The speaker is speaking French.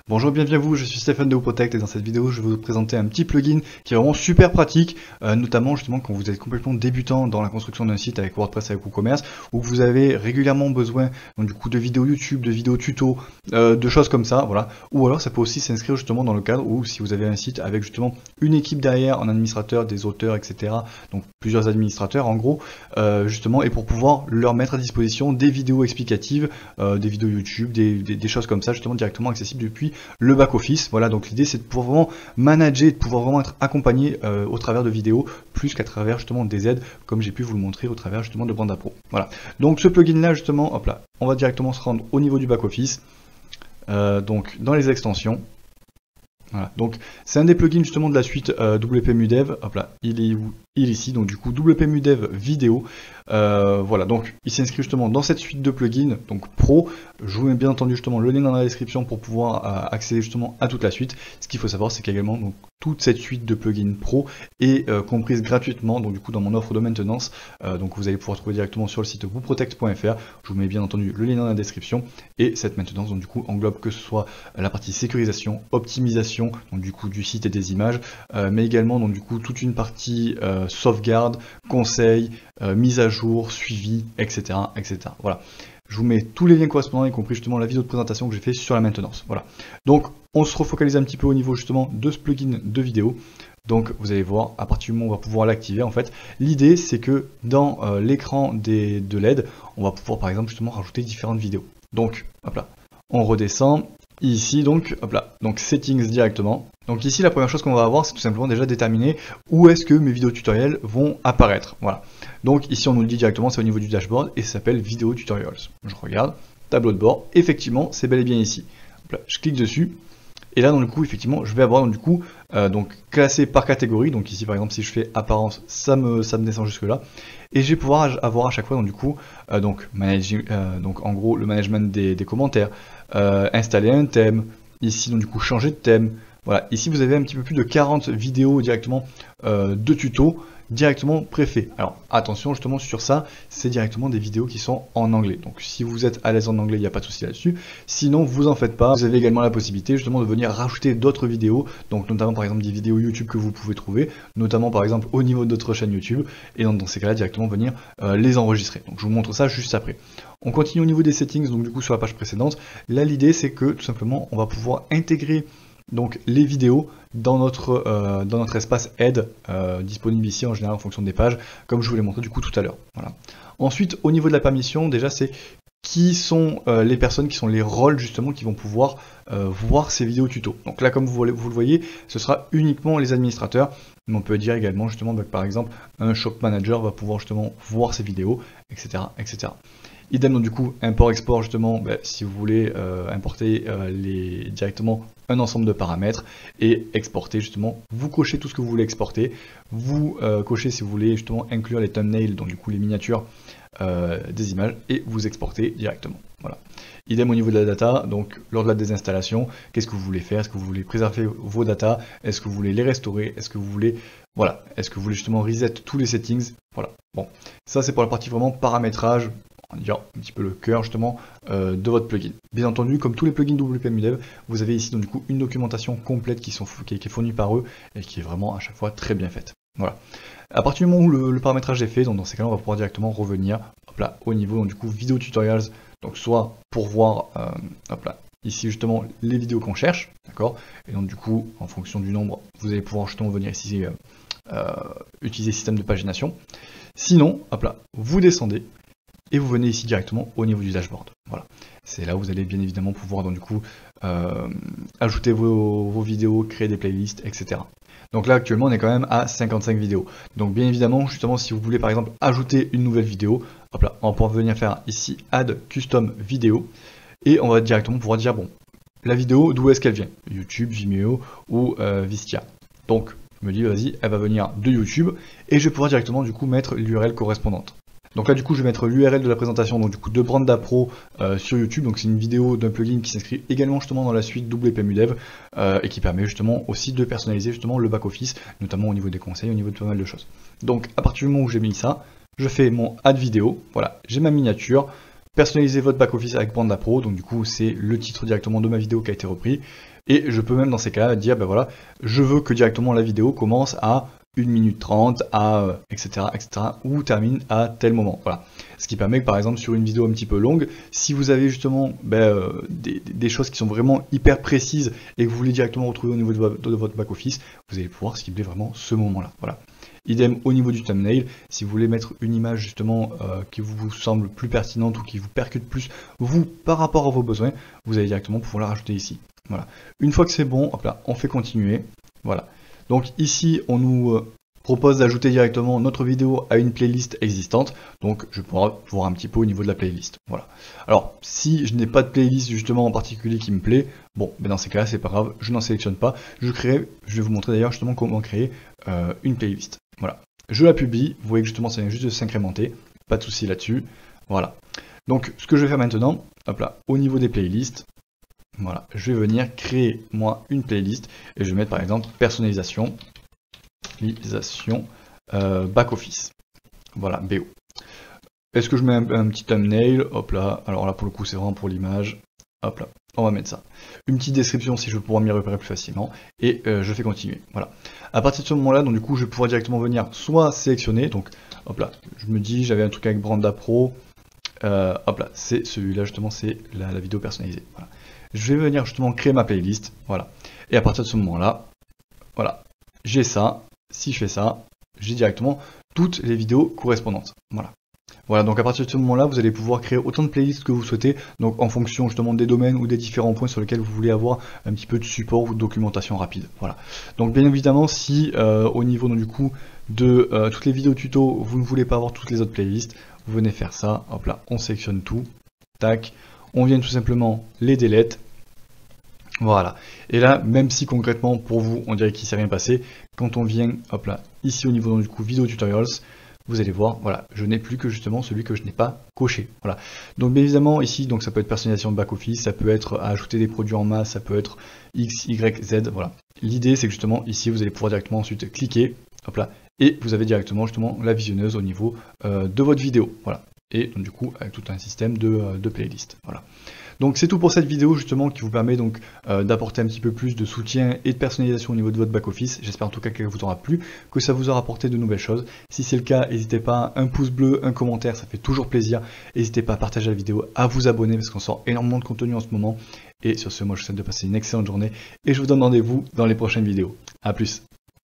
Bonjour, bienvenue à vous, je suis Stéphane de WooProtect et dans cette vidéo je vais vous présenter un petit plugin qui est vraiment super pratique, notamment justement quand vous êtes complètement débutant dans la construction d'un site avec WordPress, avec WooCommerce, ou que vous avez régulièrement besoin donc, du coup de vidéos YouTube, de vidéos tuto, de choses comme ça, voilà. Ou alors ça peut aussi s'inscrire justement dans le cadre où si vous avez un site avec justement une équipe derrière, un administrateur, des auteurs, etc. Donc plusieurs administrateurs en gros, justement, et pour pouvoir leur mettre à disposition des vidéos explicatives, des vidéos YouTube, des choses comme ça, justement directement accessibles depuis le back-office. Voilà, donc l'idée c'est de pouvoir vraiment manager, de pouvoir vraiment être accompagné au travers de vidéos, plus qu'à travers justement des aides, comme j'ai pu vous le montrer au travers justement de Branda Pro. Voilà, donc ce plugin là justement, hop là, on va directement se rendre au niveau du back-office, donc dans les extensions. Voilà, donc c'est un des plugins justement de la suite WPMUDev, hop là, il est où? Il est ici, donc du coup WPMUDev vidéo, voilà, donc il s'inscrit justement dans cette suite de plugins, donc pro. Je vous mets bien entendu justement le lien dans la description pour pouvoir accéder justement à toute la suite. Ce qu'il faut savoir, c'est qu'également donc toute cette suite de plugins pro est comprise gratuitement, donc du coup dans mon offre de maintenance, donc vous allez pouvoir trouver directement sur le site woprotect.fr. Je vous mets bien entendu le lien dans la description, et cette maintenance donc du coup englobe que ce soit la partie sécurisation, optimisation, donc du coup du site et des images, mais également donc du coup toute une partie sauvegarde, conseils, mise à jour, suivi, etc., etc. Voilà. Je vous mets tous les liens correspondants, y compris justement la vidéo de présentation que j'ai fait sur la maintenance. Voilà. Donc, on se refocalise un petit peu au niveau justement de ce plugin de vidéo. Donc, vous allez voir, à partir du moment où on va pouvoir l'activer, en fait, l'idée c'est que dans l'écran de LED, on va pouvoir par exemple justement rajouter différentes vidéos. Donc, hop là, on redescend. Ici donc, hop là, donc settings directement. Donc ici la première chose qu'on va avoir, c'est tout simplement déjà déterminer où est-ce que mes vidéos tutoriels vont apparaître. Voilà. Donc ici on nous le dit directement, c'est au niveau du dashboard et ça s'appelle vidéo tutorials. Je regarde, tableau de bord, effectivement c'est bel et bien ici. Hop là, je clique dessus. Et là, donc, du coup, effectivement, je vais avoir donc, du coup, donc, classé par catégorie. Donc ici, par exemple, si je fais apparence, ça me descend jusque là. Et je vais pouvoir avoir à chaque fois, donc du coup, donc en gros, le management des commentaires, installer un thème. Ici, donc du coup, changer de thème. Voilà. Ici, vous avez un petit peu plus de 40 vidéos directement de tutos directement préfet. Alors attention justement sur ça, c'est directement des vidéos qui sont en anglais. Donc si vous êtes à l'aise en anglais, il n'y a pas de souci là-dessus. Sinon, vous en faites pas. Vous avez également la possibilité justement de venir rajouter d'autres vidéos, donc notamment par exemple des vidéos YouTube que vous pouvez trouver, notamment par exemple au niveau de notre chaîne YouTube, et dans ces cas-là directement venir les enregistrer. Donc je vous montre ça juste après. On continue au niveau des settings, donc du coup sur la page précédente. Là l'idée c'est que tout simplement on va pouvoir intégrer donc les vidéos dans notre espace aide disponible ici en général en fonction des pages, comme je vous l'ai montré du coup tout à l'heure. Voilà. Ensuite, au niveau de la permission, déjà c'est qui sont les personnes, qui sont les rôles justement qui vont pouvoir voir ces vidéos tuto. Donc là, comme vous le voyez, ce sera uniquement les administrateurs, mais on peut dire également justement que par exemple un shop manager va pouvoir justement voir ces vidéos, etc., etc. Idem donc du coup import-export justement si vous voulez importer directement un ensemble de paramètres et exporter justement, vous cochez tout ce que vous voulez exporter, vous cochez si vous voulez justement inclure les thumbnails, donc du coup les miniatures des images et vous exportez directement. Voilà. Idem au niveau de la data, donc lors de la désinstallation, qu'est-ce que vous voulez faire? Est-ce que vous voulez préserver vos data? Est-ce que vous voulez les restaurer? Est-ce que vous voulez, voilà, est-ce que vous voulez justement reset tous les settings? Voilà. Bon, ça c'est pour la partie vraiment paramétrage, on va dire un petit peu le cœur justement de votre plugin. Bien entendu, comme tous les plugins WPMUDev, vous avez ici donc du coup une documentation complète qui est fournie par eux et qui est vraiment à chaque fois très bien faite. Voilà. À partir du moment où le paramétrage est fait, donc dans ces cas-là, on va pouvoir directement revenir hop là, au niveau donc, du coup vidéo tutorials, donc soit pour voir hop là, ici justement les vidéos qu'on cherche, d'accord, et donc du coup en fonction du nombre, vous allez pouvoir justement venir ici utiliser système de pagination. Sinon, hop là, vous descendez et vous venez ici directement au niveau du dashboard. Voilà. C'est là où vous allez bien évidemment pouvoir donc du coup ajouter vos vidéos, créer des playlists, etc. Donc là actuellement on est quand même à 55 vidéos. Donc bien évidemment, justement si vous voulez par exemple ajouter une nouvelle vidéo, hop là, on va pouvoir venir faire ici Add Custom Vidéo et on va directement pouvoir dire bon, la vidéo d'où est-ce qu'elle vient? YouTube, Vimeo ou Vistia. Donc je me dis vas-y, elle va venir de YouTube et je vais pouvoir directement du coup mettre l'URL correspondante. Donc là du coup je vais mettre l'URL de la présentation donc du coup de Branda Pro sur YouTube, donc c'est une vidéo d'un plugin qui s'inscrit également justement dans la suite WPMUDev et qui permet justement aussi de personnaliser justement le back-office, notamment au niveau des conseils, au niveau de pas mal de choses. Donc à partir du moment où j'ai mis ça, je fais mon add vidéo, voilà, j'ai ma miniature, personnalisez votre back-office avec Branda Pro, donc du coup c'est le titre directement de ma vidéo qui a été repris, Et je peux même dans ces cas dire, ben voilà, je veux que directement la vidéo commence à 1 minute 30, à etc., ou termine à tel moment. Voilà. Ce qui permet que par exemple sur une vidéo un petit peu longue, si vous avez justement des choses qui sont vraiment hyper précises et que vous voulez directement retrouver au niveau de votre back-office, vous allez pouvoir cibler vraiment ce moment-là. Voilà. Idem au niveau du thumbnail, si vous voulez mettre une image justement qui vous semble plus pertinente ou qui vous percute plus, vous, par rapport à vos besoins, vous allez directement pouvoir la rajouter ici. Voilà. Une fois que c'est bon, hop là, on fait continuer. Voilà. Donc ici, on nous propose d'ajouter directement notre vidéo à une playlist existante. Donc je pourrai voir un petit peu au niveau de la playlist. Voilà. Alors, si je n'ai pas de playlist justement en particulier qui me plaît, bon, ben dans ces cas-là, c'est pas grave, je n'en sélectionne pas. Je vais vous montrer d'ailleurs justement comment créer une playlist. Voilà. Je la publie, vous voyez que justement ça vient juste de s'incrémenter, pas de souci là-dessus. Voilà. Donc ce que je vais faire maintenant, hop là, au niveau des playlists, voilà, je vais venir créer moi une playlist et je vais mettre par exemple personnalisation back office. Voilà, BO. Est-ce que je mets un petit thumbnail? Hop là, alors là pour le coup c'est vraiment pour l'image. Hop là, on va mettre ça. Une petite description si je veux pouvoir m'y repérer plus facilement. Et je fais continuer. Voilà. À partir de ce moment-là, donc du coup je vais pouvoir directement venir soit sélectionner, donc hop là, je me dis j'avais un truc avec Branda Pro. Hop là, c'est celui-là justement, c'est la vidéo personnalisée. Voilà. Je vais venir justement créer ma playlist, voilà. Et à partir de ce moment-là, voilà, j'ai ça. Si je fais ça, j'ai directement toutes les vidéos correspondantes. Voilà. Voilà, donc à partir de ce moment-là, vous allez pouvoir créer autant de playlists que vous souhaitez, donc en fonction justement des domaines ou des différents points sur lesquels vous voulez avoir un petit peu de support ou de documentation rapide. Voilà. Donc bien évidemment, si au niveau donc, du coup de toutes les vidéos tuto, vous ne voulez pas avoir toutes les autres playlists, vous venez faire ça. Hop là, on sélectionne tout. Tac. On vient tout simplement les delete. Voilà. Et là, même si concrètement pour vous, on dirait qu'il ne s'est rien passé, quand on vient, hop là, ici au niveau donc, du coup vidéo tutorials, vous allez voir, voilà, je n'ai plus que justement celui que je n'ai pas coché. Voilà. Donc bien évidemment ici, donc ça peut être personnalisation de back-office, ça peut être ajouter des produits en masse, ça peut être X, Y, Z. Voilà. L'idée c'est que justement ici vous allez pouvoir directement ensuite cliquer, hop là, et vous avez directement justement la visionneuse au niveau de votre vidéo. Voilà. Et donc du coup avec tout un système de playlist. Voilà. Donc c'est tout pour cette vidéo justement qui vous permet donc d'apporter un petit peu plus de soutien et de personnalisation au niveau de votre back-office. J'espère en tout cas qu'elle vous aura plu, que ça vous aura apporté de nouvelles choses. Si c'est le cas, n'hésitez pas, un pouce bleu, un commentaire, ça fait toujours plaisir. N'hésitez pas à partager la vidéo, à vous abonner parce qu'on sort énormément de contenu en ce moment. Et sur ce, moi je vous souhaite de passer une excellente journée et je vous donne rendez-vous dans les prochaines vidéos. A plus.